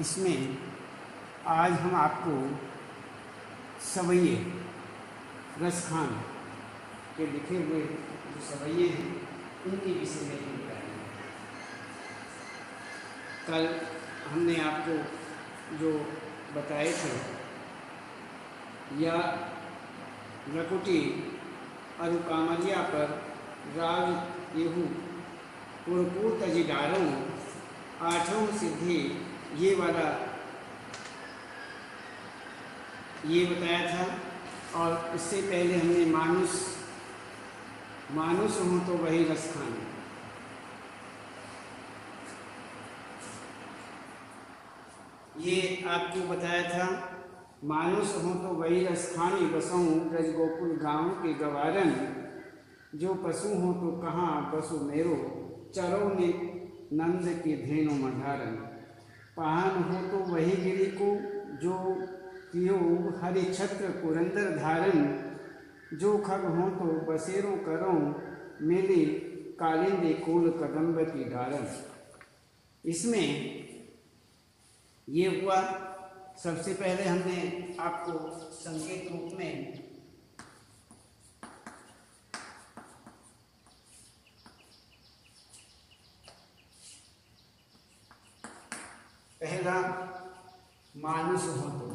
इसमें आज हम आपको सवैये रसखान के लिखे हुए जो सवैये हैं उनके विषय में बताएंगे। कल हमने आपको जो बताए थे या रकुटी और कामरिया पर राग येहू पुरपूर तजीदारों आठों सिद्धि ये वाला ये बताया था। और इससे पहले हमने मानुष हो तो वही रसखान, ये आपको बताया था। मानुष हो तो वही रसखानी बसऊँ ब्रज गोकुल गाँव के गवारन, जो पशु हो तो कहाँ बसु मेरो चरो ने नंद के धेनु मधारन। पाहन हो तो वही गिरी को जो कियो हरि छत्र पुरंदर धारन, जो खग हो तो बसेरों करो मेले कालिंदे कोल कदम्ब की डारन। इसमें ये हुआ। सबसे पहले हमने आपको संकेत रूप में पहला मानुष हो तो,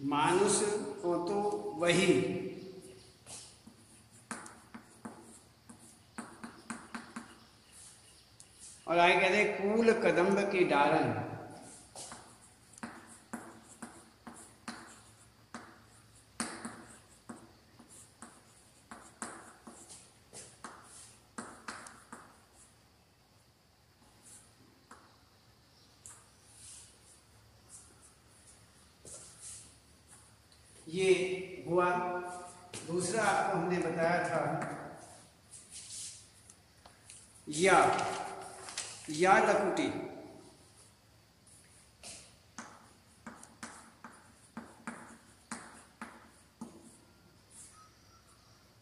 मानुष हो तो वही और आगे कहते कूल कदम्ब की डारन। ये हुआ। दूसरा आपको हमने बताया था या लकुटी,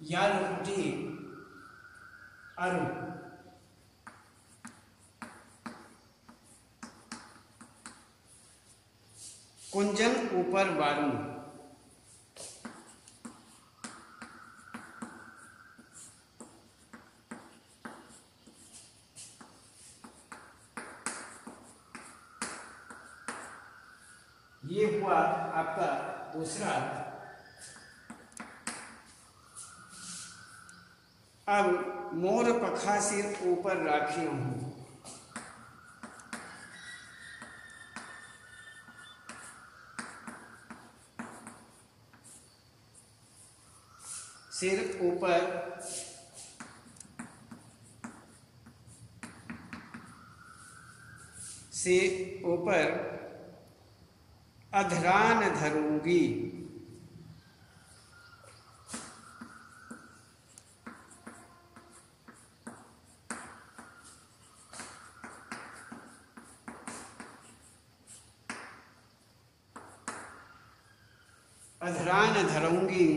या लकुटी अरु कुंजन ऊपर बारू। ये हुआ आपका दूसरा। अब मोर पखा सिर ऊपर राखी हूं, सिर ऊपर से ऊपर अधरान धरूंगी। अधरान धरूंगी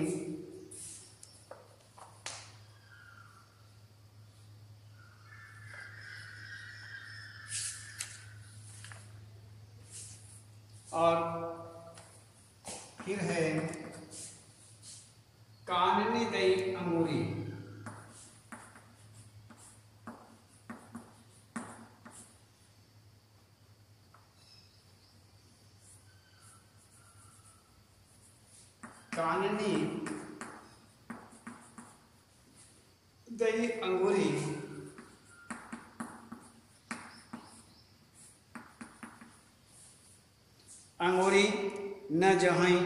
और फिर है काननी दई अंगूरी। काननी दई अंगूरी अंगूरी न जहाई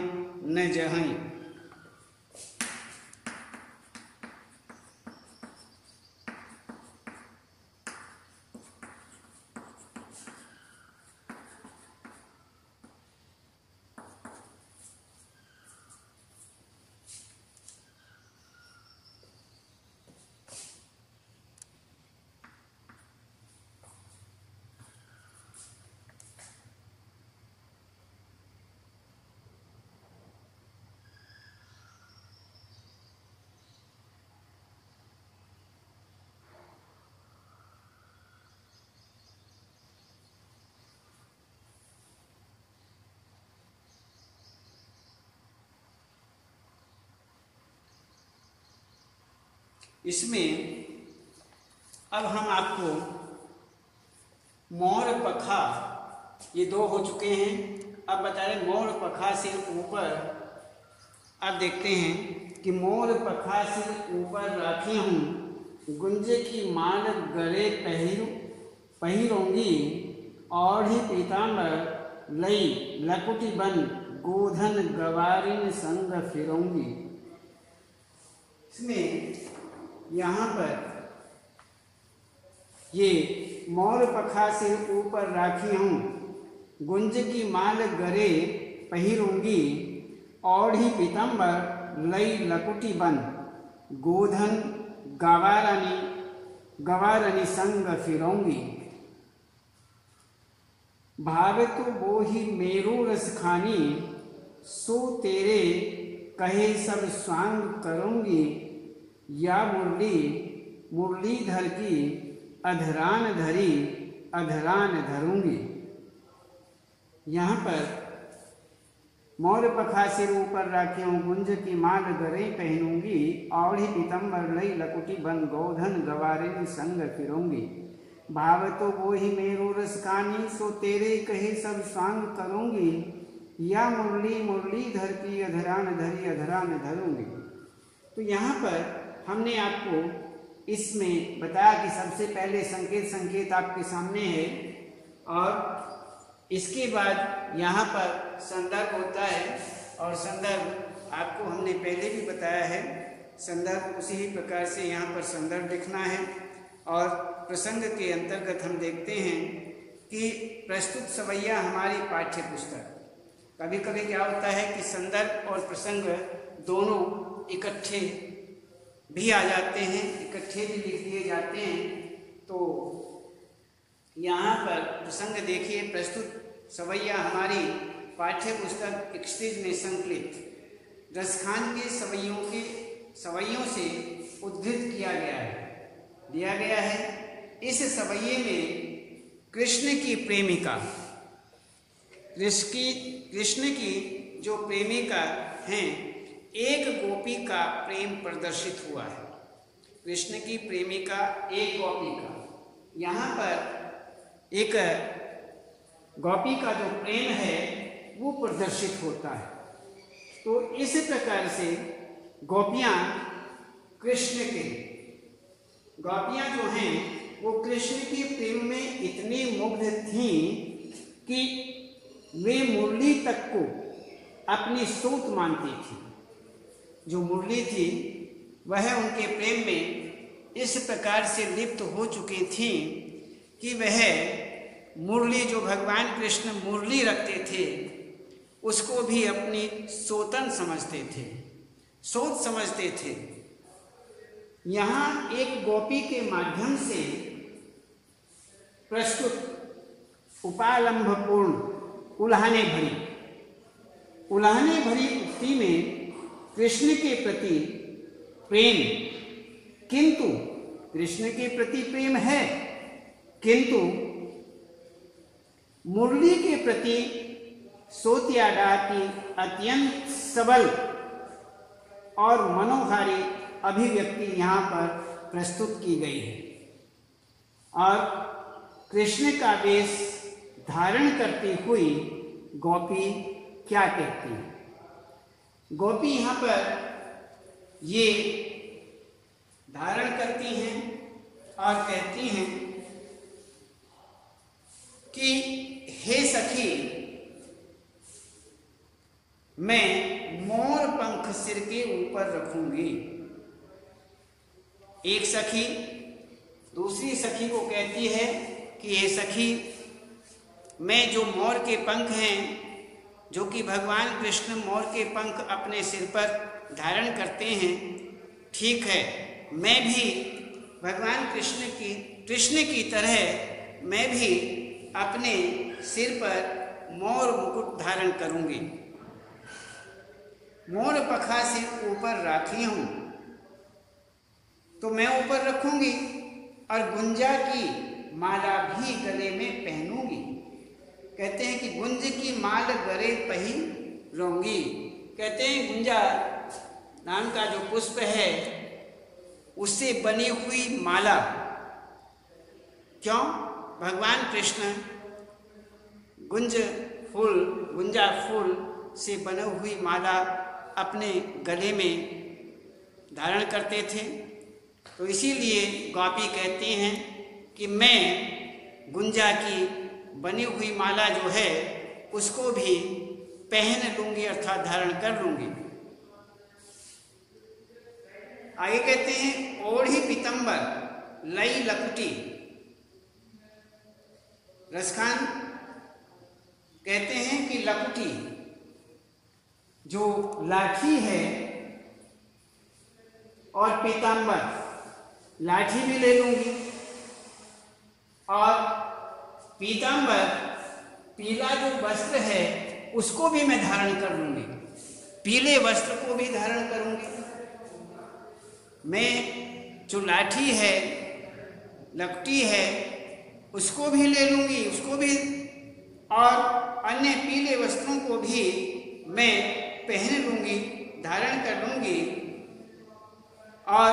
न जहाई। इसमें अब हम आपको मोर पखा, ये दो हो चुके हैं, अब बता रहे मोर पखा सिर ऊपर। अब देखते हैं कि मोर पखा सिर ऊपर राखी हूँ, गुंजे की माल गले पहिरोंगी, और ही पीताम्बर लई लकुटी बन, गोधन गवारिन संग फिरोंगी। इसमें यहाँ पर ये मोर पखा से ऊपर राखी हूँ, गुंज की माल गरे पहिरूंगी, और ही पीताम्बर लई लकुटी बन, गोधन गवारनी संग फिरोंगी। भावे तो वो ही मेरू रस खानी, सो तेरे कहे सब स्वांग करूंगी, या मुरलीधर की अधरान धरी अधरान धरूंगी। यहाँ पर मोर पखा सिर ऊपर राखी हूँ, गुंज की माल गरे पहनूंगी, और ही पीतम्बर लई लकुटी बन, गोधन गवारिन संग फिरूंगी। भाव तो वो ही मेरू रस कानी, सो तेरे कहे सब स्वांग करूंगी, या मुरलीधर की अधरान धरी अधरान धरूंगी। तो यहाँ पर हमने आपको इसमें बताया कि सबसे पहले संकेत आपके सामने है, और इसके बाद यहाँ पर संदर्भ होता है, और संदर्भ आपको हमने पहले भी बताया है। संदर्भ उसी ही प्रकार से यहाँ पर संदर्भ लिखना है। और प्रसंग के अंतर्गत हम देखते हैं कि प्रस्तुत सवैया हमारी पाठ्य पुस्तक, कभी कभी क्या होता है कि संदर्भ और प्रसंग दोनों इकट्ठे भी आ जाते हैं, इकट्ठे भी लिख दिए जाते हैं। तो यहाँ पर प्रसंग देखिए, प्रस्तुत सवैया हमारी पाठ्य पुस्तक एक्सटेज में संकलित रसखान के सवैयों से उद्धृत किया गया है। इस सवैये में कृष्ण की जो प्रेमिका हैं, एक गोपी का प्रेम प्रदर्शित हुआ है। कृष्ण की प्रेमिका एक गोपी का, यहाँ पर एक गोपी का जो प्रेम है वो प्रदर्शित होता है। तो इस प्रकार से गोपियाँ जो हैं वो कृष्ण के प्रेम में इतनी मुग्ध थीं कि वे मुरली तक को अपनी सोत मानती थी। जो मुरली थी वह उनके प्रेम में इस प्रकार से लिप्त हो चुकी थी कि वह मुरली, जो भगवान कृष्ण मुरली रखते थे, उसको भी अपनी सोतन सोत समझते थे। यहाँ एक गोपी के माध्यम से प्रस्तुत उपालंभपूर्ण उल्हाने भरी उक्ति में कृष्ण के प्रति प्रेम, किंतु कृष्ण के प्रति प्रेम है, किंतु मुरली के प्रति सोत्यागा की अत्यंत सबल और मनोहारी अभिव्यक्ति यहाँ पर प्रस्तुत की गई है। और कृष्ण का वेश धारण करती हुई गोपी क्या कहती है? गोपी यहाँ पर ये धारण करती हैं और कहती हैं कि हे सखी, मैं मोर पंख सिर के ऊपर रखूंगी। एक सखी दूसरी सखी को कहती है कि हे सखी, मैं जो मोर के पंख हैं, जो कि भगवान कृष्ण मोर के पंख अपने सिर पर धारण करते हैं, ठीक है, मैं भी भगवान कृष्ण की तरह मैं भी अपने सिर पर मोर मुकुट धारण करूंगी। मोर पखा सिर ऊपर राखी हूं, तो मैं ऊपर रखूंगी, और गुंजा की माला भी गले में पहनूंगी। कहते हैं कि गुंज की माल गले पहिरोंगी। कहते हैं गुंजा नाम का जो पुष्प है उससे बनी हुई माला। क्यों? भगवान कृष्ण गुंजा फूल से बनी हुई माला अपने गले में धारण करते थे। तो इसीलिए गोपी कहती हैं कि मैं गुंजा की बनी हुई माला जो है उसको भी पहन लूंगी, अर्थात धारण कर लूंगी। आगे कहते हैं ओढ़ी पीतंबर लई लकुटी। रसखान कहते हैं कि लकुटी जो लाठी है और पीतांबर, लाठी भी ले लूंगी और पीतांबर पीला जो वस्त्र है उसको भी मैं धारण कर लूंगी, पीले वस्त्र को भी धारण करूंगी। मैं जो लाठी है, लकटी है, उसको भी ले लूंगी, उसको भी, और अन्य पीले वस्त्रों को भी मैं पहन लूंगी, धारण कर लूंगी, और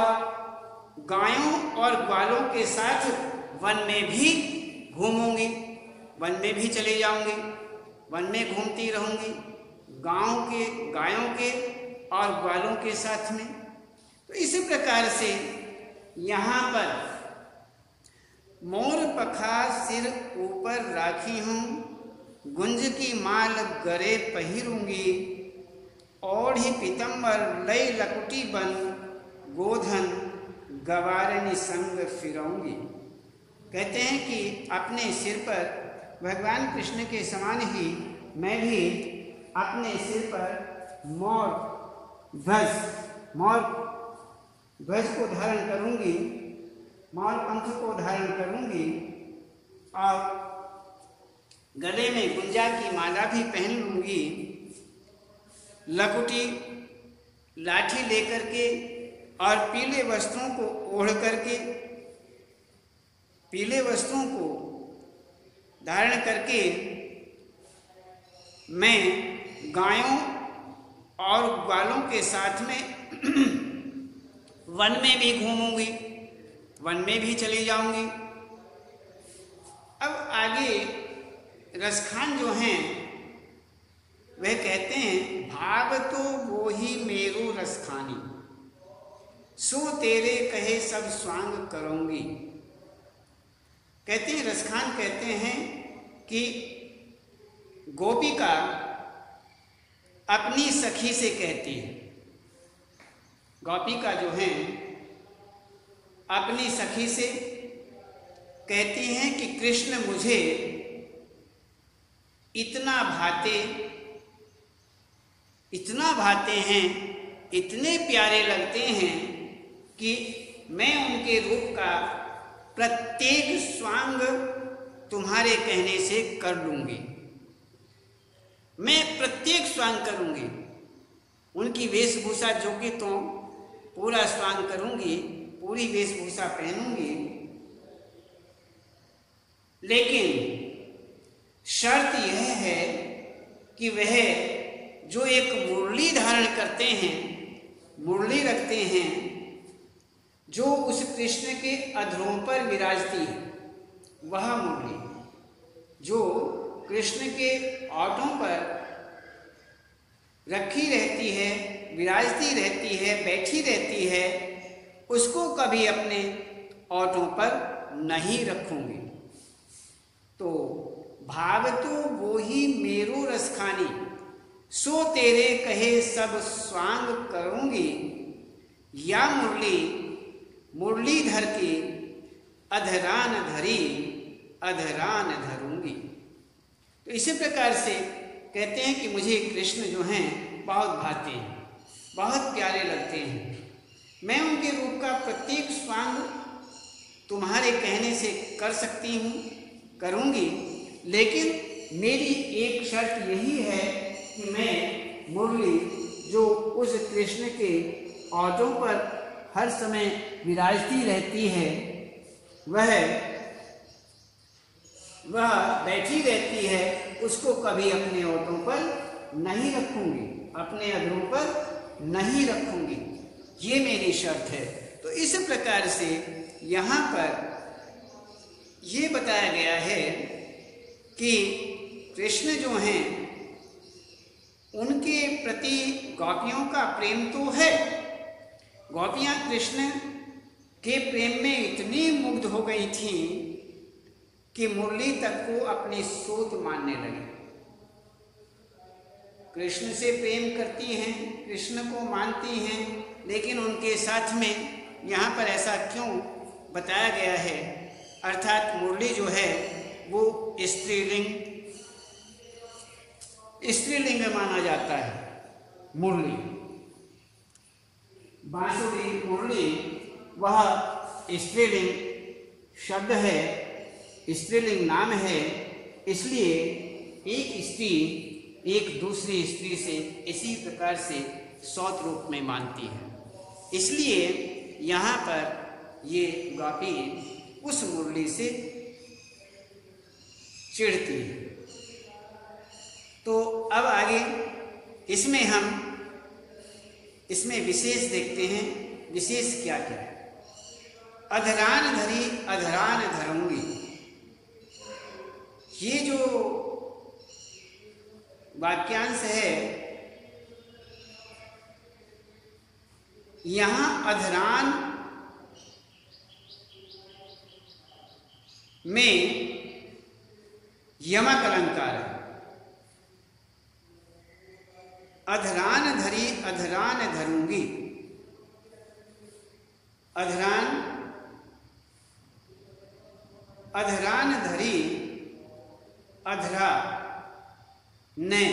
गायों और ग्वालों के साथ वन में भी घूमूंगी, वन में भी चले जाऊंगी, वन में घूमती रहूंगी गायों के और ग्वालों के साथ में। तो इसी प्रकार से यहाँ पर मोर पखा सिर ऊपर राखी हूँ, गुंज की माल गरे पहिरूंगी, ओढ़ी पीतंबर लय लकुटी बन, गोधन गवारनी संग फिरऊंगी। कहते हैं कि अपने सिर पर भगवान कृष्ण के समान ही मैं भी अपने सिर पर मोर ध्वज को धारण करूंगी, मोर पंख को धारण करूंगी, और गले में गुंजा की माला भी पहन लूंगी, लकुटी लाठी लेकर के और पीले वस्त्रों को ओढ़ करके, पीले वस्त्रों को धारण करके मैं गायों और ग्वालों के साथ में वन में भी घूमूंगी, वन में भी चली जाऊंगी। अब आगे रसखान जो हैं वह कहते हैं भाव तो वो ही मेरो रसखानी, सो तेरे कहे सब स्वांग करूंगी। कहते हैं, रसखान कहते हैं कि गोपिका अपनी सखी से कहती है, गोपिका जो हैं अपनी सखी से कहती हैं कि कृष्ण मुझे इतना भाते हैं, इतने प्यारे लगते हैं कि मैं उनके रूप का प्रत्येक स्वांग तुम्हारे कहने से कर लूंगी, मैं प्रत्येक स्वांग करूंगी, उनकी वेशभूषा जो कि तो पूरा स्वांग करूंगी, पूरी वेशभूषा पहनूंगी, लेकिन शर्त यह है कि वह जो एक मुरली धारण करते हैं, मुरली रखते हैं, जो उस कृष्ण के अधरों पर विराजती है, वह मुरली जो कृष्ण के ओठों पर रखी रहती है, विराजती रहती है, बैठी रहती है, उसको कभी अपने ओठों पर नहीं रखूंगी। तो भाव तो वो ही मेरो रसखानी, सो तेरे कहे सब स्वांग करूंगी, या मुरलीधर की अधरान धरी अधरान धरूंगी। तो इसी प्रकार से कहते हैं कि मुझे कृष्ण जो हैं बहुत भाते हैं, बहुत प्यारे लगते हैं, मैं उनके रूप का प्रत्येक स्वांग तुम्हारे कहने से कर सकती हूँ, करूँगी, लेकिन मेरी एक शर्त यही है कि मैं मुरली जो उस कृष्ण के ओठों पर हर समय विराजती रहती है, वह बैठी रहती है, उसको कभी अपने ओठों पर नहीं रखूंगी, अपने अधरों पर नहीं रखूंगी, ये मेरी शर्त है। तो इस प्रकार से यहाँ पर ये बताया गया है कि कृष्ण जो हैं उनके प्रति गोपियों का प्रेम तो है। गोपियाँ कृष्ण के प्रेम में इतनी मुग्ध हो गई थीं कि मुरली तक को अपनी सोत मानने लगी। कृष्ण से प्रेम करती हैं, कृष्ण को मानती हैं, लेकिन उनके साथ में यहाँ पर ऐसा क्यों बताया गया है? अर्थात मुरली जो है वो स्त्रीलिंग माना जाता है। मुरली, बांसुरी, मुरली वह स्त्रीलिंग शब्द है, स्त्रीलिंग नाम है। इसलिए एक स्त्री एक दूसरी स्त्री से इसी प्रकार से सौत रूप में मानती है। इसलिए यहाँ पर ये गोपी उस मुरली से चिढ़ती है। तो अब आगे इसमें विशेष देखते हैं। विशेष क्या क्या है? अधरान धरी अधरान धरूंगी, ये जो वाक्यांश है, यहाँ अधरान में यमक अलंकार है। अधरान धरी अधरान धरूंगी, अधरान धरी अधरा ने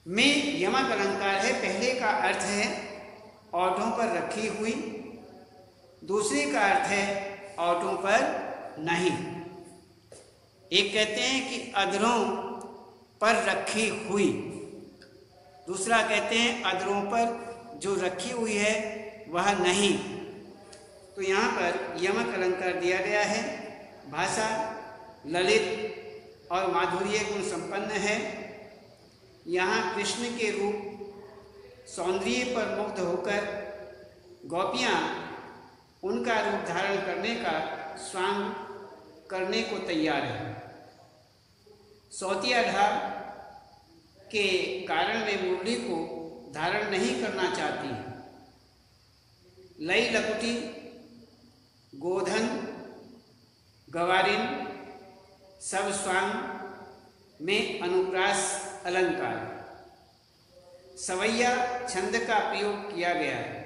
में यमक अलंकार है। पहले का अर्थ है ओठों पर रखी हुई, दूसरे का अर्थ है ओठों पर नहीं। एक कहते हैं कि अधरों पर रखी हुई, दूसरा कहते हैं अधरों पर जो रखी हुई है वह नहीं। तो यहाँ पर यमक अलंकार दिया गया है। भाषा ललित और माधुर्य गुण संपन्न है। यहाँ कृष्ण के रूप सौंदर्य पर मुग्ध होकर गोपियाँ उनका रूप धारण करने का स्वांग करने को तैयार है। सौतिया ढाब के कारण वे मुरली को धारण नहीं करना चाहती हैं। लई लकुटी, गोधन, गवारिन सब स्वांग में अनुप्रास अलंकार, सवैया छंद का प्रयोग किया गया है।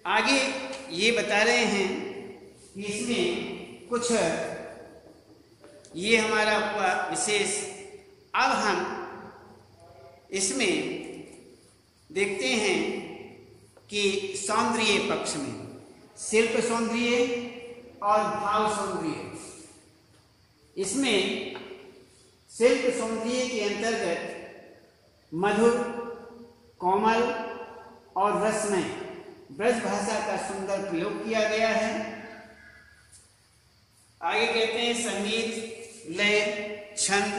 आगे ये बता रहे हैं कि इसमें कुछ ये हमारा हुआ विशेष। अब हम इसमें देखते हैं कि सौंदर्य पक्ष में शिल्प सौंदर्य और भाव सौंदर्य। इसमें शिल्प सौंदर्य के अंतर्गत मधुर, कोमल और रसमय ब्रज भाषा का सुंदर प्रयोग किया गया है। आगे कहते हैं संगीत, लय, छंद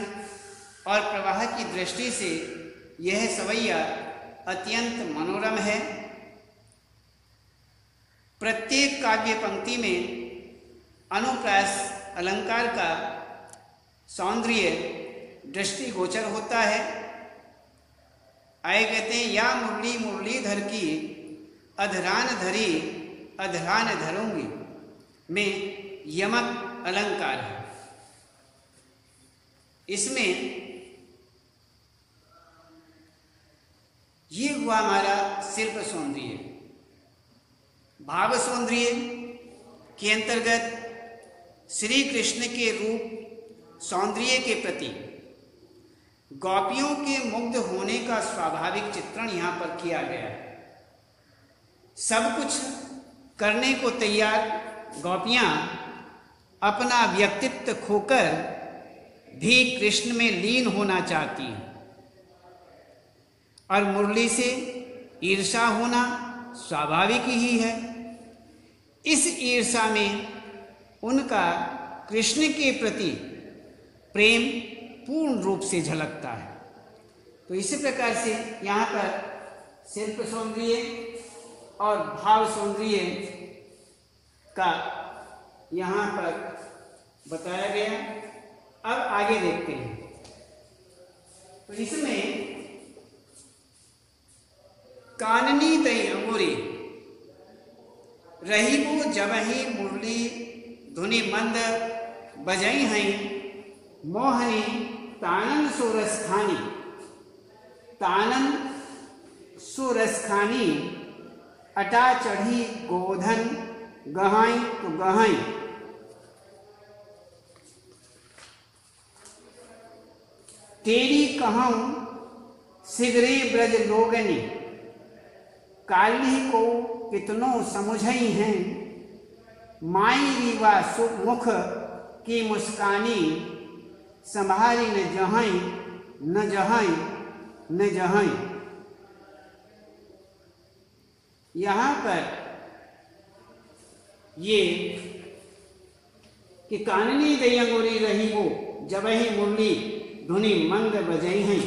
और प्रवाह की दृष्टि से यह सवैया अत्यंत मनोरम है। प्रत्येक काव्य पंक्ति में अनुप्रास अलंकार का सौंदर्य दृष्टिगोचर होता है। आगे कहते हैं या मुरली मुरलीधर की अधरान धरी अधरान धरूंगी में यमक अलंकार है। इसमें ये हुआ हमारा शिल्प सौंदर्य। भाव सौंदर्य के अंतर्गत श्री कृष्ण के रूप सौंदर्य के प्रति गोपियों के मुग्ध होने का स्वाभाविक चित्रण यहाँ पर किया गया है। सब कुछ करने को तैयार गोपियाँ अपना व्यक्तित्व खोकर भी कृष्ण में लीन होना चाहती हैं और मुरली से ईर्षा होना स्वाभाविक ही है। इस ईर्षा में उनका कृष्ण के प्रति प्रेम पूर्ण रूप से झलकता है। तो इसी प्रकार से यहाँ पर शिल्प सौंदर्य और भाव सौंदर्य का यहाँ पर बताया गया। अब आगे देखते हैं। तो इसमें काननी दई अंगूरी रही वो जबही मुरली धुनि मंद बजई हैं मोहनी तानन सुरसखानी तानन सुरसखानी अटा चढ़ी गोधन गहाई तो गहाई तेरी कहूँ सिगरे ब्रज लोगनी काली को कितनो समझई हैं माई रीवा सुमुख की मुस्कानी संभारी न जहाई न जहाई न जहाई। यहाँ पर ये कि काननी दयंगोरी रही वो जब ही मुरली धुनि मंद बजई हैं,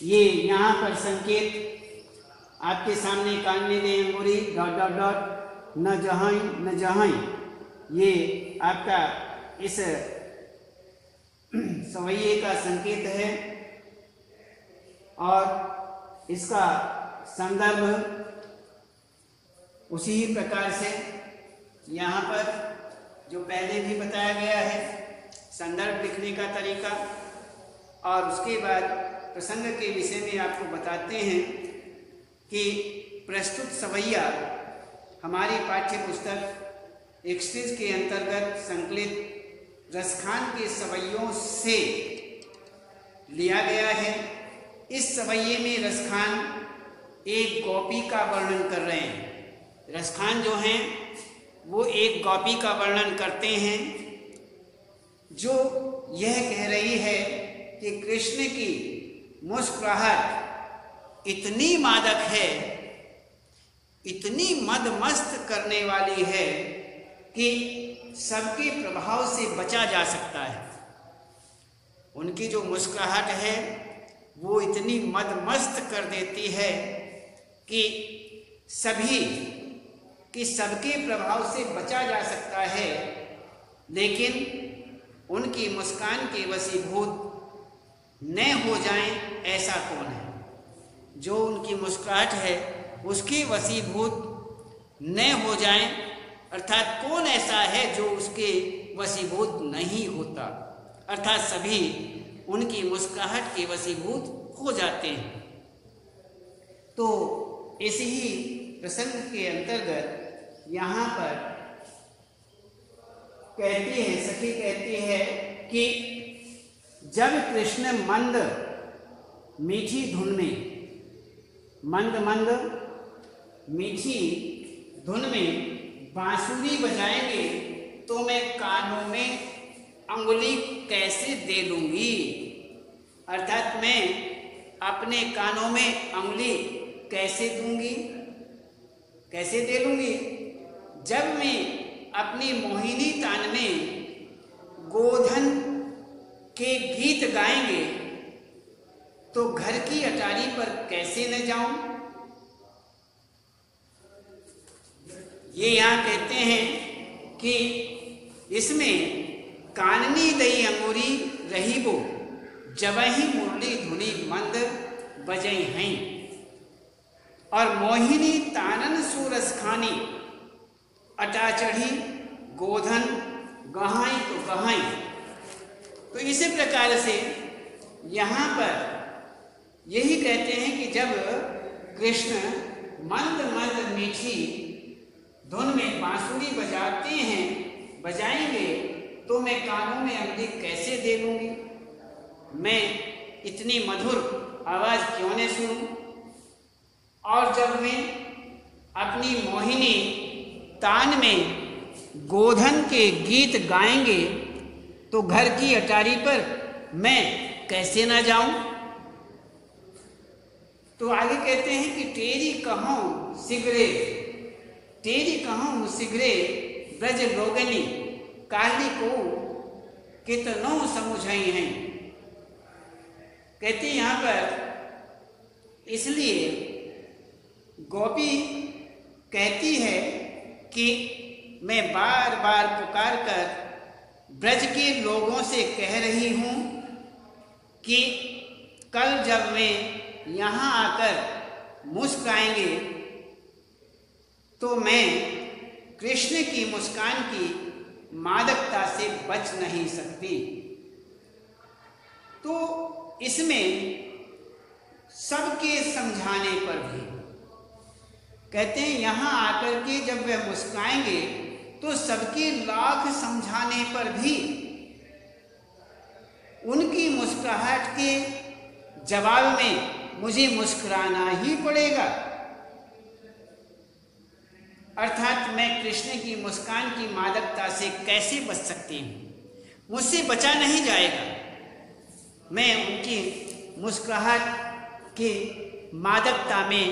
ये यहाँ पर संकेत आपके सामने काननी दयंगोरी डॉट डॉट डॉट न जहाई न जहाई, ये आपका इस सवैये का संकेत है। और इसका संदर्भ उसी प्रकार से यहाँ पर जो पहले भी बताया गया है संदर्भ लिखने का तरीका, और उसके बाद प्रसंग के विषय में आपको बताते हैं कि प्रस्तुत सवैया हमारी पाठ्य पुस्तक एक्सट्रीज के अंतर्गत संकलित रसखान के सवैयों से लिया गया है। इस सवैये में रसखान एक गोपी का वर्णन कर रहे हैं। रसखान जो हैं वो एक गोपी का वर्णन करते हैं जो यह कह रही है कि कृष्ण की मुस्कुराहट इतनी मादक है, इतनी मदमस्त करने वाली है कि सबके प्रभाव से बचा जा सकता है। उनकी जो मुस्कुराहट है वो इतनी मदमस्त कर देती है कि सबके प्रभाव से बचा जा सकता है, लेकिन उनकी मुस्कान के वशीभूत न हो जाएं ऐसा कौन है? जो उनकी मुस्कुराहट है उसके वशीभूत न हो जाएं, अर्थात कौन ऐसा है जो उसके वशीभूत नहीं होता, अर्थात सभी उनकी मुस्कुराहट के वशीभूत हो जाते हैं। तो इसी ही प्रसंग के अंतर्गत यहाँ पर कहती है, सखी कहती है कि जब कृष्ण मंद मीठी धुन में, मंद मंद मीठी धुन में बांसुरी बजाएंगे तो मैं कानों में अंगुली कैसे दे लूंगी, अर्थात मैं अपने कानों में अंगुली कैसे दूंगी, कैसे दे लूंगी जब मैं अपनी मोहिनी तान में गोधन के गीत गाएंगे तो घर की अटारी पर कैसे न जाऊं। ये यहाँ कहते हैं कि इसमें काननी दई अंगूरी रही वो जबही मुरली धुनि मंद बजई हैं, और मोहिनी तानन सूरस खानी अटा चढ़ी गोधन गहाई तो गहाई। तो इसी प्रकार से यहाँ पर यही कहते हैं कि जब कृष्ण मंद मंद मीठी धुन में बांसुरी बजाते हैं, बजाएंगे तो मैं कानों में अंगुली कैसे दे लूंगी, मैं इतनी मधुर आवाज क्यों न सुनूं। और जब मैं अपनी मोहिनी तान में गोधन के गीत गाएंगे तो घर की अटारी पर मैं कैसे ना जाऊं। तो आगे कहते हैं कि तेरी कहूं सिगरे, तेरी कहूं सिगरे ब्रज लोगनी काली को कितनो समुझई हैं। कहते यहाँ पर इसलिए गोपी कहती है कि मैं बार बार पुकार कर ब्रज के लोगों से कह रही हूँ कि कल जब वे यहाँ आकर मुस्कुराएंगे तो मैं कृष्ण की मुस्कान की मादकता से बच नहीं सकती। तो इसमें सबके समझाने पर भी कहते हैं यहाँ आकर के जब वे मुस्कुराएंगे तो सबके लाख समझाने पर भी उनकी मुस्कुराहट के जवाब में मुझे मुस्कुराना ही पड़ेगा। अर्थात मैं कृष्ण की मुस्कान की मादकता से कैसे बच सकती हूँ, मुझसे बचा नहीं जाएगा। मैं उनकी मुस्कुराहट की मादकता में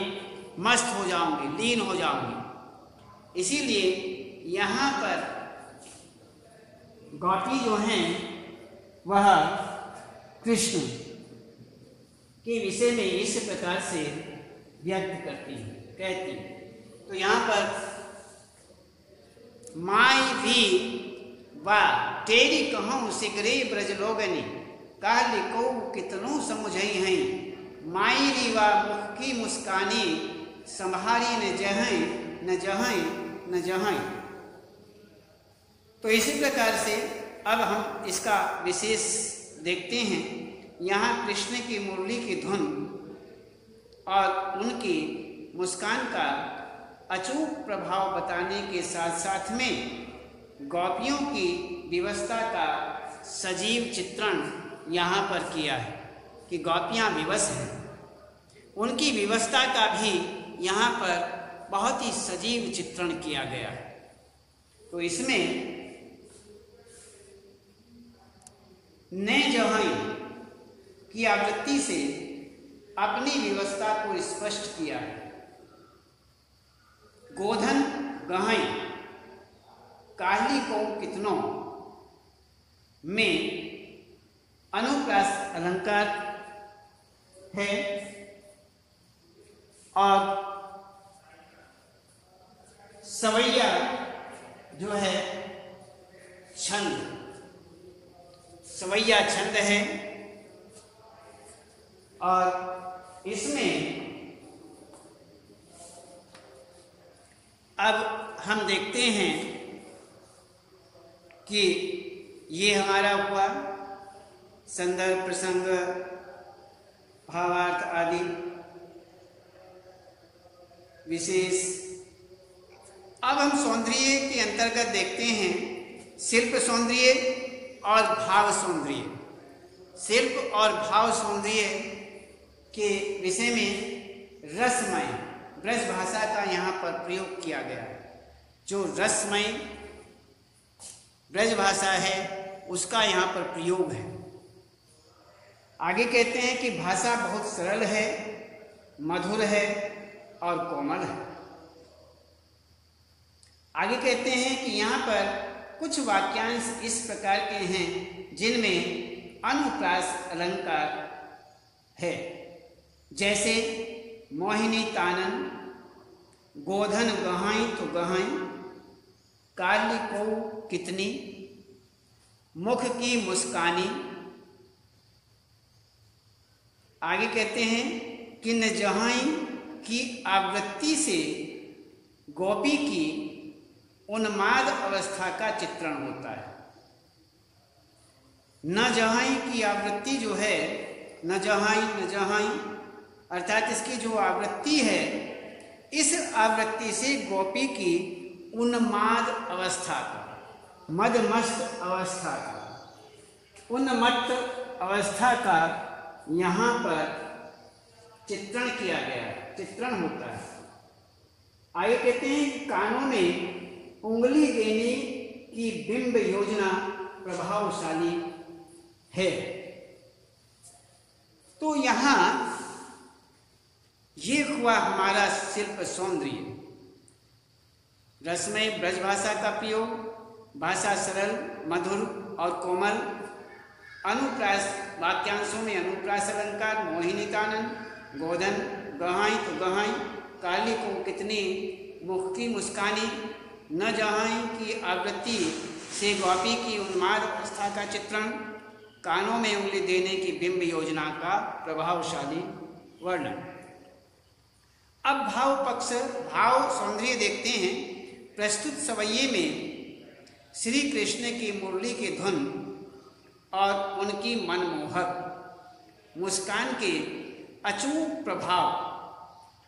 मस्त हो जाऊंगी, लीन हो जाऊंगी। इसीलिए यहाँ पर गोपी जो हैं वह कृष्ण के विषय में इस प्रकार से व्यक्त करती हैं, कहती हैं। तो यहाँ पर माई भी वा तेरी कहूँ सिगरे ब्रज लोगनी काली को कितनों समुझई हैं। माई री वा मुख की मुस्कानी संभारी न जहें न जहें न जहें। तो इसी प्रकार से अब हम इसका विशेष देखते हैं। यहाँ कृष्ण की मुरली की धुन और उनकी मुस्कान का अचूक प्रभाव बताने के साथ साथ में गोपियों की विवशता का सजीव चित्रण यहाँ पर किया है कि गोपियाँ विवश हैं। उनकी विवशता का भी यहाँ पर बहुत ही सजीव चित्रण किया गया है। तो इसमें ने जहां की आवृत्ति से अपनी विवशता को स्पष्ट किया है। गोधन गहाई काली को कितनों में अनुप्रास अलंकार है और सवैया जो है छंद, सवैया छंद है। और इसमें अब हम देखते हैं कि ये हमारा हुआ संदर्भ, प्रसंग, भावार्थ आदि विशेष। अब हम सौंदर्य के अंतर्गत देखते हैं शिल्प सौंदर्य और भाव सौंदर्य। शिल्प और भाव सौंदर्य के विषय में रसमय ब्रज भाषा का यहाँ पर प्रयोग किया गया है। जो रसमय ब्रज भाषा है उसका यहाँ पर प्रयोग है। आगे कहते हैं कि भाषा बहुत सरल है, मधुर है और कोमल है। आगे कहते हैं कि यहाँ पर कुछ वाक्यांश इस प्रकार के हैं जिनमें अनुप्रास अलंकार है, जैसे मोहिनी तानन, गोधन गहाई तो गहाई, काली को कितनी, मुख की मुस्कानी। आगे कहते हैं कि न जहाई की आवृत्ति से गोपी की उन्माद अवस्था का चित्रण होता है। न जहाई की आवृत्ति जो है, न जहाई अर्थात इसकी जो आवृत्ति है, इस आवृत्ति से गोपी की उन्माद अवस्था का, मदमस्त अवस्था का, उन्मत्त अवस्था का यहाँ पर चित्रण किया गया है, चित्रण होता है। आगे कहते हैं कि कानों में उंगली देने की बिंब योजना प्रभावशाली है। तो यहाँ ये हुआ हमारा शिल्प सौंदर्य, रसमय ब्रज भाषा का प्रयोग, भाषा सरल, मधुर और कोमल अनुप्रास वाक्यांशों में अनुप्रास अलंकार, मोहिनीतानन, गोधन, गहाई तो गहाई, काली को कितनी, मुख की मुस्कानी, न जहाई की आवृत्ति से गोपी की उन्माद अवस्था का चित्रण, कानों में उंगली देने की बिंब योजना का प्रभावशाली वर्णन। अब भाव पक्ष, भाव सौंदर्य देखते हैं। प्रस्तुत सवैये में श्री कृष्ण की मुरली की धुन और उनकी मनमोहक मुस्कान के अचूक प्रभाव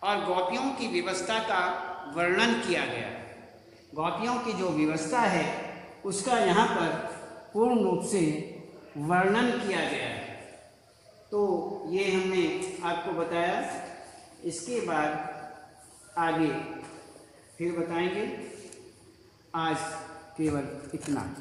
और गोपियों की व्यवस्था का वर्णन किया गया। गोपियों की जो व्यवस्था है उसका यहाँ पर पूर्ण रूप से वर्णन किया गया है। तो ये हमने आपको बताया। इसके बाद आगे फिर बताएंगे। आज केवल इतना।